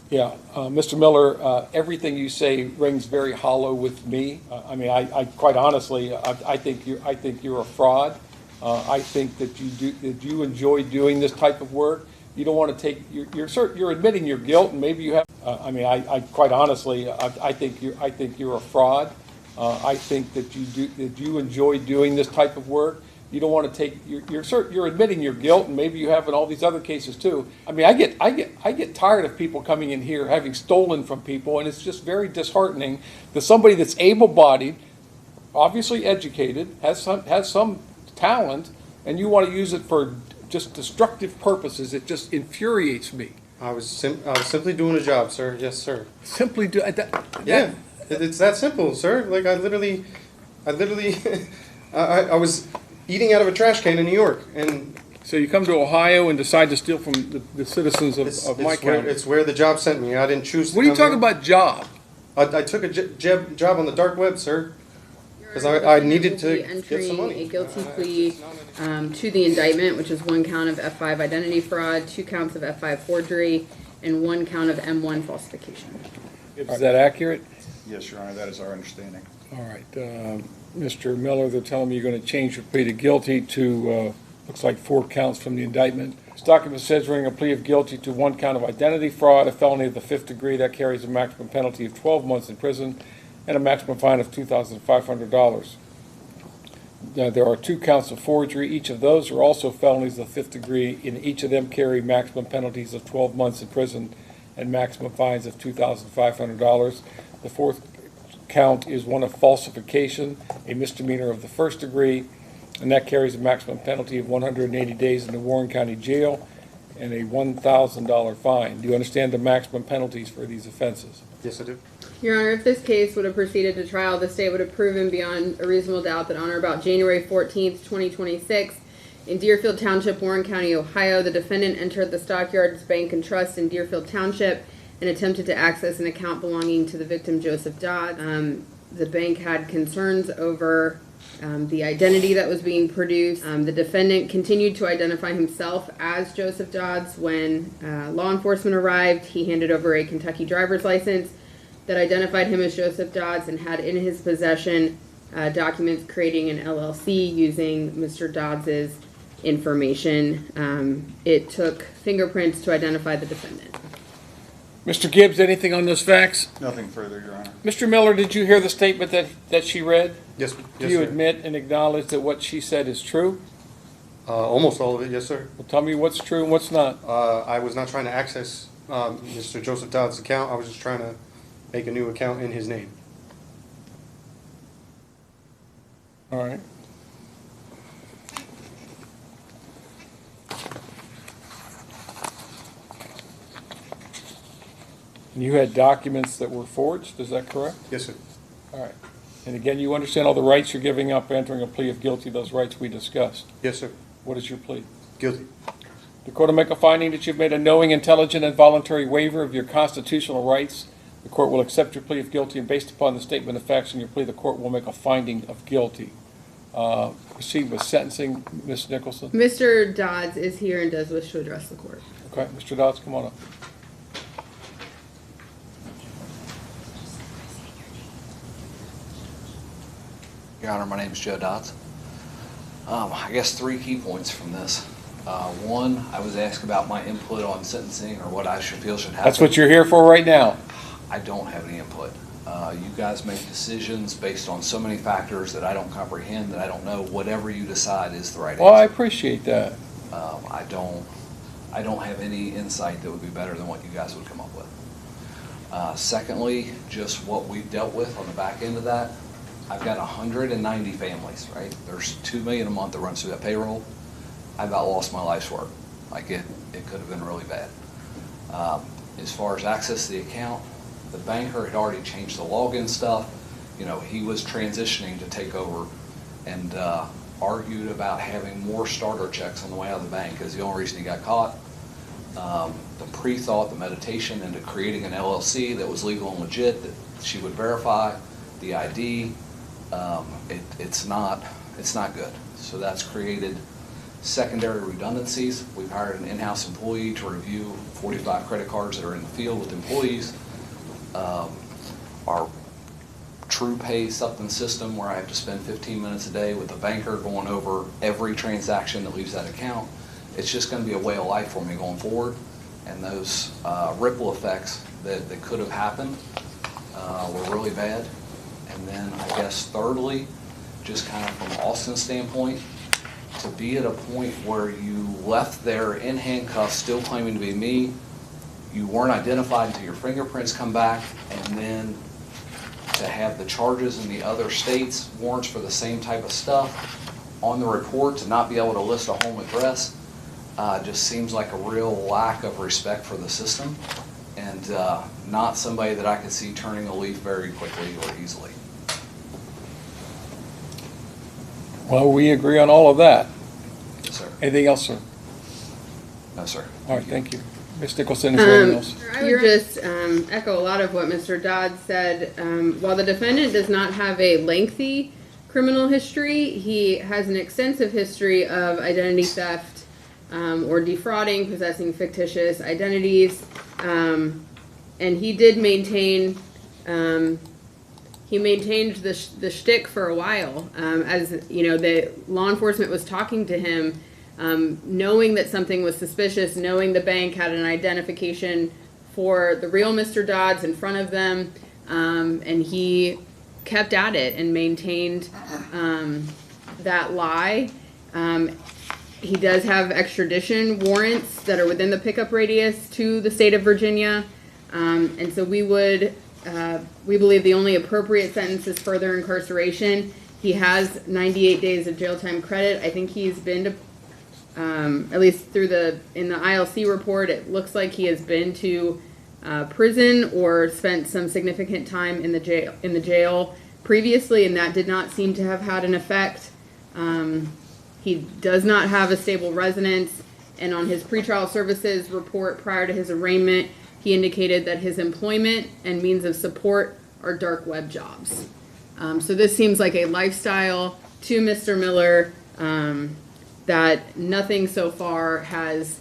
Yeah, Mr. Miller, everything you say rings very hollow with me. I quite honestly, I think you're a fraud. I think that you enjoy doing this type of work. You don't want to take, you're admitting your guilt, and maybe you have, I quite honestly, I think you're a fraud. I think that you enjoy doing this type of work. You don't want to take, you're admitting your guilt, and maybe you have in all these other cases too. I get tired of people coming in here having stolen from people, and it's just very disheartening that somebody that's able-bodied, obviously educated, has some talent, and you want to use it for just destructive purposes. It just infuriates me. I was simply doing a job, sir. Yes, sir. Simply do that. Yeah, it's that simple, sir. Like I literally, I was eating out of a trash can in New York, and So you come to Ohio and decide to steal from the citizens of my county. It's where the job sent me. I didn't choose to What are you come talking here. about job? I took a job on the dark web, sir. Because I needed to get some money. A guilty plea to the indictment, which is 1 count of F5 identity fraud, 2 counts of F5 forgery, and 1 count of M1 falsification. Is that accurate? Yes, Your Honor, that is our understanding. All right. Mr. Miller, they're telling me you're going to change your plea to guilty to, looks like 4 counts from the indictment. This document says we're going to plea of guilty to 1 count of identity fraud, a felony of the 5th degree. That carries a maximum penalty of 12 months in prison and a maximum fine of $2,500. There are 2 counts of forgery. Each of those are also felonies of the 5th degree, and each of them carry maximum penalties of 12 months in prison and maximum fines of $2,500. The 4th count is one of falsification, a misdemeanor of the 1st degree, and that carries a maximum penalty of 180 days in the Warren County Jail and a $1,000 fine. Do you understand the maximum penalties for these offenses? Yes, I do. Your Honor, if this case would have proceeded to trial, the state would have proven beyond a reasonable doubt that on or about January 14th, 2026, in Deerfield Township, Warren County, Ohio, the defendant entered the Stockyards Bank and Trust in Deerfield Township and attempted to access an account belonging to the victim, Joseph Dodd. The bank had concerns over the identity that was being produced. The defendant continued to identify himself as Joseph Dodds. When law enforcement arrived, he handed over a Kentucky driver's license that identified him as Joseph Dodds and had in his possession documents creating an LLC using Mr. Dodds' information. It took fingerprints to identify the defendant. Mr. Gibbs, anything on those facts? Nothing further, Your Honor. Mr. Miller, did you hear the statement that she read? Yes, Do you sir. admit and acknowledge that what she said is true? Almost all of it, yes, sir. Well, tell me what's true and what's not. I was not trying to access Mr. Joseph Dodd's account. I was just trying to make a new account in his name. All right. And you had documents that were forged, is that correct? Yes, sir. All right. And again, you understand all the rights you're giving up entering a plea of guilty, those rights we discussed. Yes, sir. What is your plea? Guilty. The court will make a finding that you've made a knowing, intelligent, and voluntary waiver of your constitutional rights. The court will accept your plea of guilty, and based upon the statement of facts in your plea, the court will make a finding of guilty. Proceed with sentencing, Ms. Nicholson. Mr. Dodds is here and does wish to address the court. Okay, Mr. Dodds, come on up. Your Honor, my name is Joe Dodds. I guess 3 key points from this. 1, I was asked about my input on sentencing or what I feel should happen. That's what you're here for right now. I don't have any input. You guys make decisions based on so many factors that I don't comprehend, that I don't know. Whatever you decide is the right Well, I answer. appreciate that. I don't have any insight that would be better than what you guys would come up with. Secondly, just what we've dealt with on the back end of that. I've got 190 families, right? There's $2 million a month that runs through that payroll. I about lost my life's work. Like it could have been really bad. As far as access to the account, the banker had already changed the login stuff. You know, he was transitioning to take over and argued about having more starter checks on the way out of the bank as the only reason he got caught. The pre-thought, the meditation into creating an LLC that was legal and legit, that she would verify the ID. It's not good. So that's created Secondary redundancies, we've hired an in-house employee to review 45 credit cards that are in the field with employees. Our true pay something system where I have to spend 15 minutes a day with a banker going over every transaction that leaves that account. It's just going to be a way of life for me going forward. And those ripple effects that could have happened were really bad. And then I guess thirdly, just kind of from Austin's standpoint, to be at a point where you left there in handcuffs still claiming to be me, you weren't identified until your fingerprints come back, and then to have the charges in the other states, warrants for the same type of stuff on the report, to not be able to list a home address, just seems like a real lack of respect for the system, and not somebody that I could see turning a leaf very quickly or easily. Well, we agree on all of that. Yes, sir. Anything else, sir? No, sir. All right, thank you. Ms. Nicholson, is there anything else? I would just echo a lot of what Mr. Dodd said. While the defendant does not have a lengthy criminal history, he has an extensive history of identity theft or defrauding, possessing fictitious identities, and he did maintain. He maintained the shtick for a while, as you know, the law enforcement was talking to him, knowing that something was suspicious, knowing the bank had an identification for the real Mr. Dodds in front of them, and he kept at it and maintained that lie. He does have extradition warrants that are within the pickup radius to the state of Virginia, and so we believe the only appropriate sentence is further incarceration. He has 98 days of jail time credit. I think he's been to, at least in the ILC report, it looks like he has been to prison or spent some significant time in the jail previously, and that did not seem to have had an effect. He does not have a stable residence, and on his pretrial services report prior to his arraignment, he indicated that his employment and means of support are dark web jobs. So this seems like a lifestyle to Mr. Miller that nothing so far has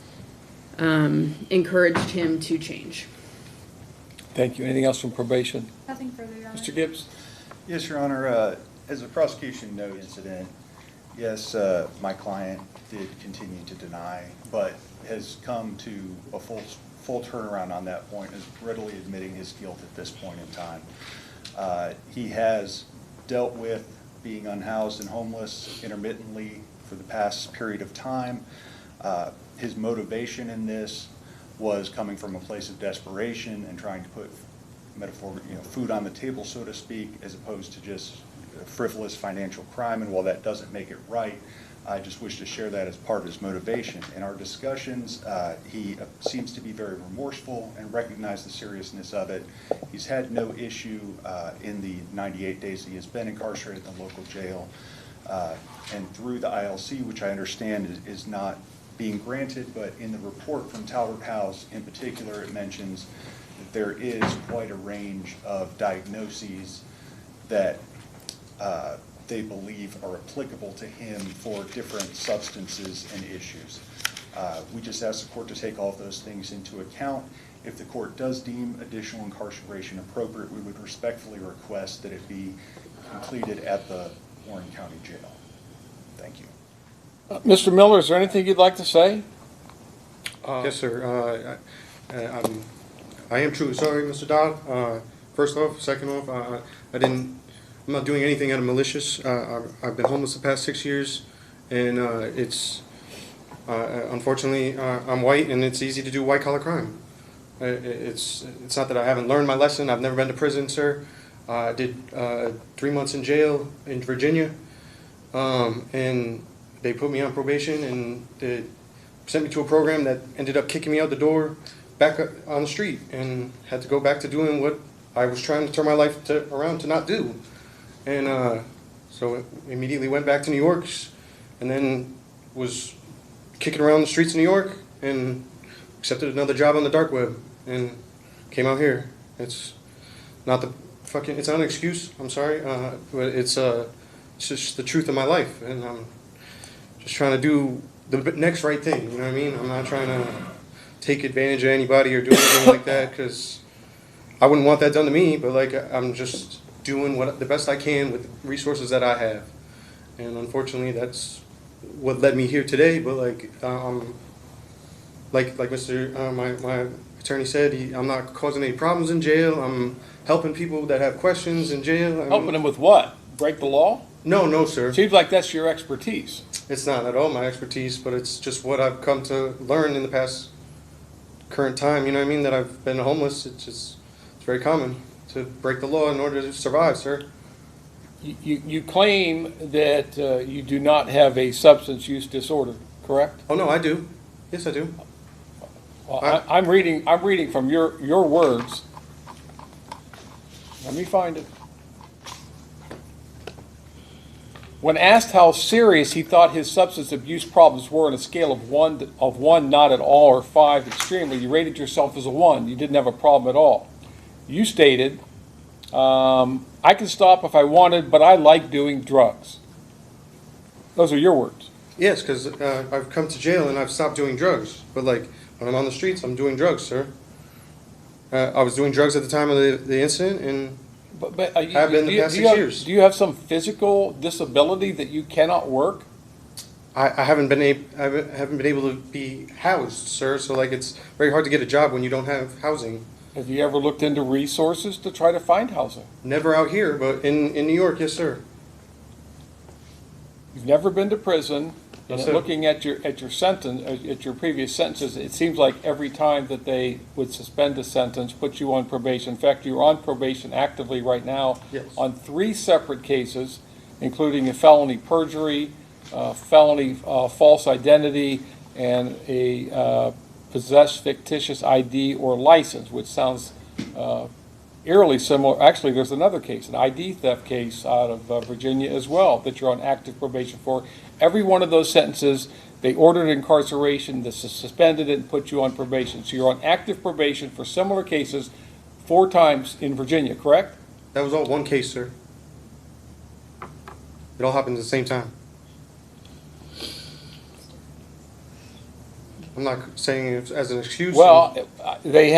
encouraged him to change. Thank you. Anything else from probation? Nothing further, Your Honor. Mr. Gibbs? Yes, Your Honor. As a prosecution note incident, yes, my client did continue to deny, but has come to a full turnaround on that point, is readily admitting his guilt at this point in time. He has dealt with being unhoused and homeless intermittently for the past period of time. His motivation in this was coming from a place of desperation and trying to put food on the table, so to speak, as opposed to just frivolous financial crime. And while that doesn't make it right, I just wish to share that as part of his motivation. In our discussions, he seems to be very remorseful and recognize the seriousness of it. He's had no issue in the 98 days he has been incarcerated in the local jail. And through the ILC, which I understand is not being granted, but in the report from Talbot House in particular, it mentions that there is quite a range of diagnoses that they believe are applicable to him for different substances and issues. We just ask the court to take all of those things into account. If the court does deem additional incarceration appropriate, we would respectfully request that it be completed at the Warren County Jail. Thank you. Mr. Miller, is there anything you'd like to say? Yes, sir. I am truly sorry, Mr. Dodd. First off, second off, I'm not doing anything out of malicious. I've been homeless the past 6 years, and unfortunately, I'm white, and it's easy to do white-collar crime. It's not that I haven't learned my lesson. I've never been to prison, sir. I did 3 months in jail in Virginia, and they put me on probation, and they sent me to a program that ended up kicking me out the door back on the street, and had to go back to doing what I was trying to turn my life around to not do. And so immediately went back to New York, and then was kicking around the streets of New York, and accepted another job on the dark web, and came out here. It's not it's not an excuse, I'm sorry, but it's just the truth of my life, and I'm just trying to do the next right thing. You know what I mean? I'm not trying to take advantage of anybody or do anything like that, because I wouldn't want that done to me. But like, I'm just doing the best I can with the resources that I have, and unfortunately, that's what led me here today. But like Mr. My attorney said, I'm not causing any problems in jail. I'm helping people that have questions in jail. Helping them with what? Break the law? No, sir. Seems like that's your expertise. It's not at all my expertise, but it's just what I've come to learn in the past current time. You know what I mean? That I've been homeless. It's very common to break the law in order to survive, sir. You claim that you do not have a substance use disorder, correct? Oh no, I do. Yes, I do. Well, I'm reading from your words. Let me find it. When asked how serious he thought his substance abuse problems were on a scale of one not at all, or 5 extremely, you rated yourself as a 1. You didn't have a problem at all. You stated, I can stop if I wanted, but I like doing drugs. Those are your words. Yes, because I've come to jail and I've stopped doing drugs. But like when I'm on the streets, I'm doing drugs, sir. I was doing drugs at the time of the incident, and But I've been the past 6 years. Do you have some physical disability that you cannot work? I haven't been able to be housed, sir. So like it's very hard to get a job when you don't have housing. Have you ever looked into resources to try to find housing? Never out here, but in New York, yes, sir. You've never been to prison. No, And sir. looking at your sentence, at your previous sentences, it seems like every time that they would suspend a sentence, put you on probation. In fact, you're on probation actively right now Yes. on 3 separate cases, including a felony perjury, felony false identity, and a possess fictitious ID or license, which sounds eerily similar. Actually, there's another case, an ID theft case out of Virginia as well, that you're on active probation for. Every one of those sentences, they ordered incarceration, they suspended it, and put you on probation. So you're on active probation for similar cases 4 times in Virginia, correct? That was all one case, sir. It all happened at the same time. I'm not saying it as an excuse. Well, they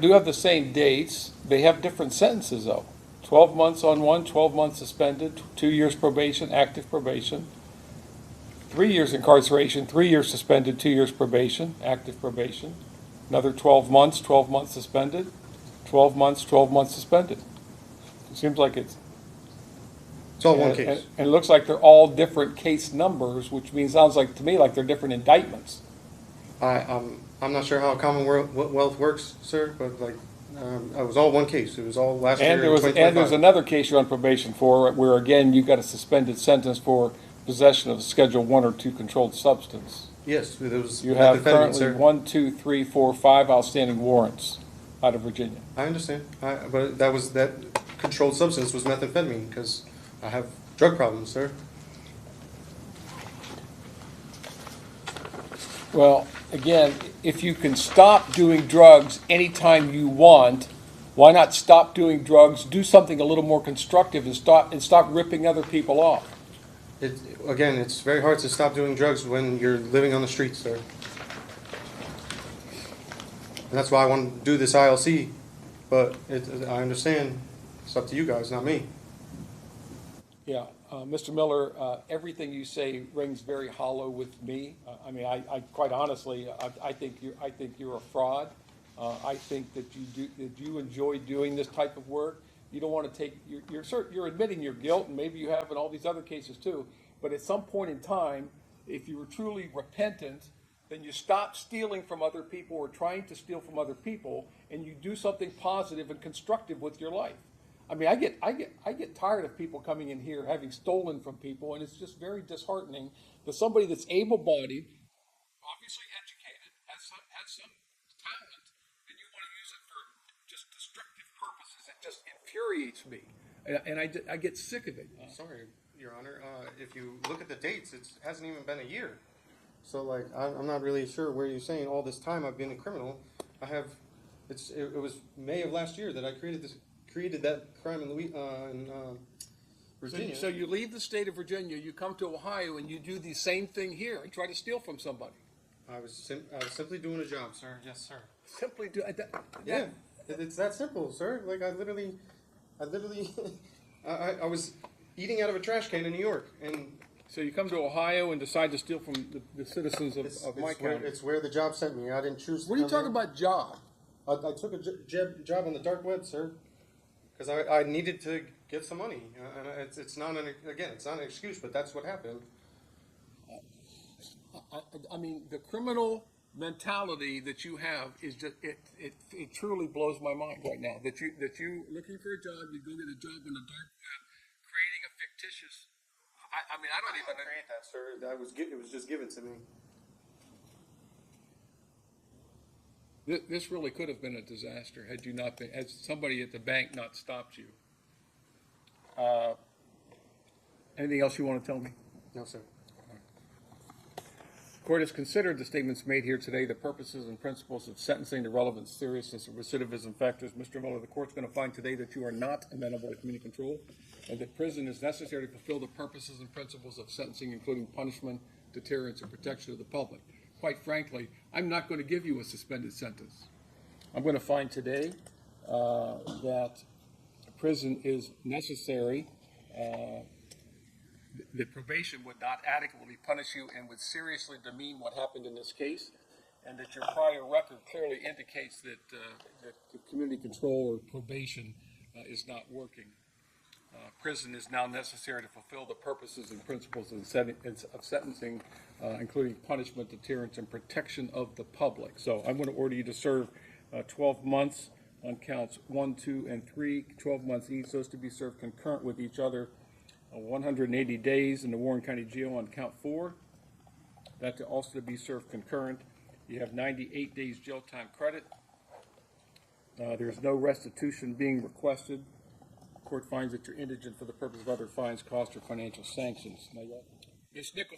do have the same dates. They have different sentences, though. 12 months on one, 12 months suspended, 2 years probation, active probation. 3 years incarceration, 3 years suspended, 2 years probation, active probation. Another 12 months suspended, 12 months suspended. It seems like it's It's all one case. And it looks like they're all different case numbers, which sounds like to me like they're different indictments. I'm not sure how Commonwealth works, sir, but like it was all one case. It was all last year. And in 2025. there's another case you're on probation for, where again you got a suspended sentence for possession of Schedule 1 or 2 controlled substance. Yes, it was. You have Defendant, currently sir. 1, 2, 3, 4, 5 outstanding warrants out of Virginia. I understand, but that controlled substance was methamphetamine because I have drug problems, sir. Well, again, if you can stop doing drugs anytime you want, why not stop doing drugs, do something a little more constructive, and stop ripping other people off? Again, it's very hard to stop doing drugs when you're living on the streets, sir. And that's why I want to do this ILC, but I understand it's up to you guys, not me. Yeah, Mr. Miller, everything you say rings very hollow with me. I quite honestly, I think you're a fraud. I think that you enjoy doing this type of work. You don't want to take, you're admitting your guilt, and maybe you have in all these other cases too, but at some point in time, if you were truly repentant, then you stop stealing from other people or trying to steal from other people, and you do something positive and constructive with your life. I get tired of people coming in here having stolen from people, and it's just very disheartening that somebody that's able-bodied, obviously educated, has some talent, and you want to use it for just destructive purposes. It just infuriates me, and I get sick of it. Sorry, Your Honor. If you look at the dates, it hasn't even been a year. So, like, I'm not really sure where you're saying all this time I've been a criminal. It was May of last year that I created that crime in Virginia. So you leave the state of Virginia, you come to Ohio, and you do the same thing here and try to steal from somebody. I was simply doing a job, sir. Yes, sir. Simply do Yeah, it's that simple, sir. Like I literally, I was eating out of a trash can in New York, and So you come to Ohio and decide to steal from the citizens of my county. it's where the job sent me. I didn't choose. What are you talking about, job? I took a job on the dark web, sir, because I needed to get some money, and it's not it's not an excuse, but that's what happened. I mean, the criminal mentality that you have is just it truly blows my mind right now. That you looking for a job, you go get a job on the dark web, creating a fictitious. I mean, I don't even create that, sir. It was just given to me. This really could have been a disaster had you not been, had somebody at the bank not stopped you. Anything else you want to tell me? No, sir. Court has considered the statements made here today, the purposes and principles of sentencing, the relevance, seriousness, and recidivism factors. Mr. Miller, the court's going to find today that you are not amenable to community control and that prison is necessary to fulfill the purposes and principles of sentencing, including punishment, deterrence, and protection of the public. Quite frankly, I'm not going to give you a suspended sentence. I'm going to find today that prison is necessary, that probation would not adequately punish you and would seriously demean what happened in this case, and that your prior record clearly indicates that the community control or probation is not working. Prison is now necessary to fulfill the purposes and principles of sentencing, including punishment, deterrence, and protection of the public. So I'm going to order you to serve 12 months on counts 1, 2, and 3, 12 months each, those to be served concurrent with each other. 180 days in the Warren County Jail on count 4. That to also be served concurrent. You have 98 days jail time credit. There's no restitution being requested. Court finds that you're indigent for the purpose of other fines, costs, or financial sanctions. Ms. Nichols.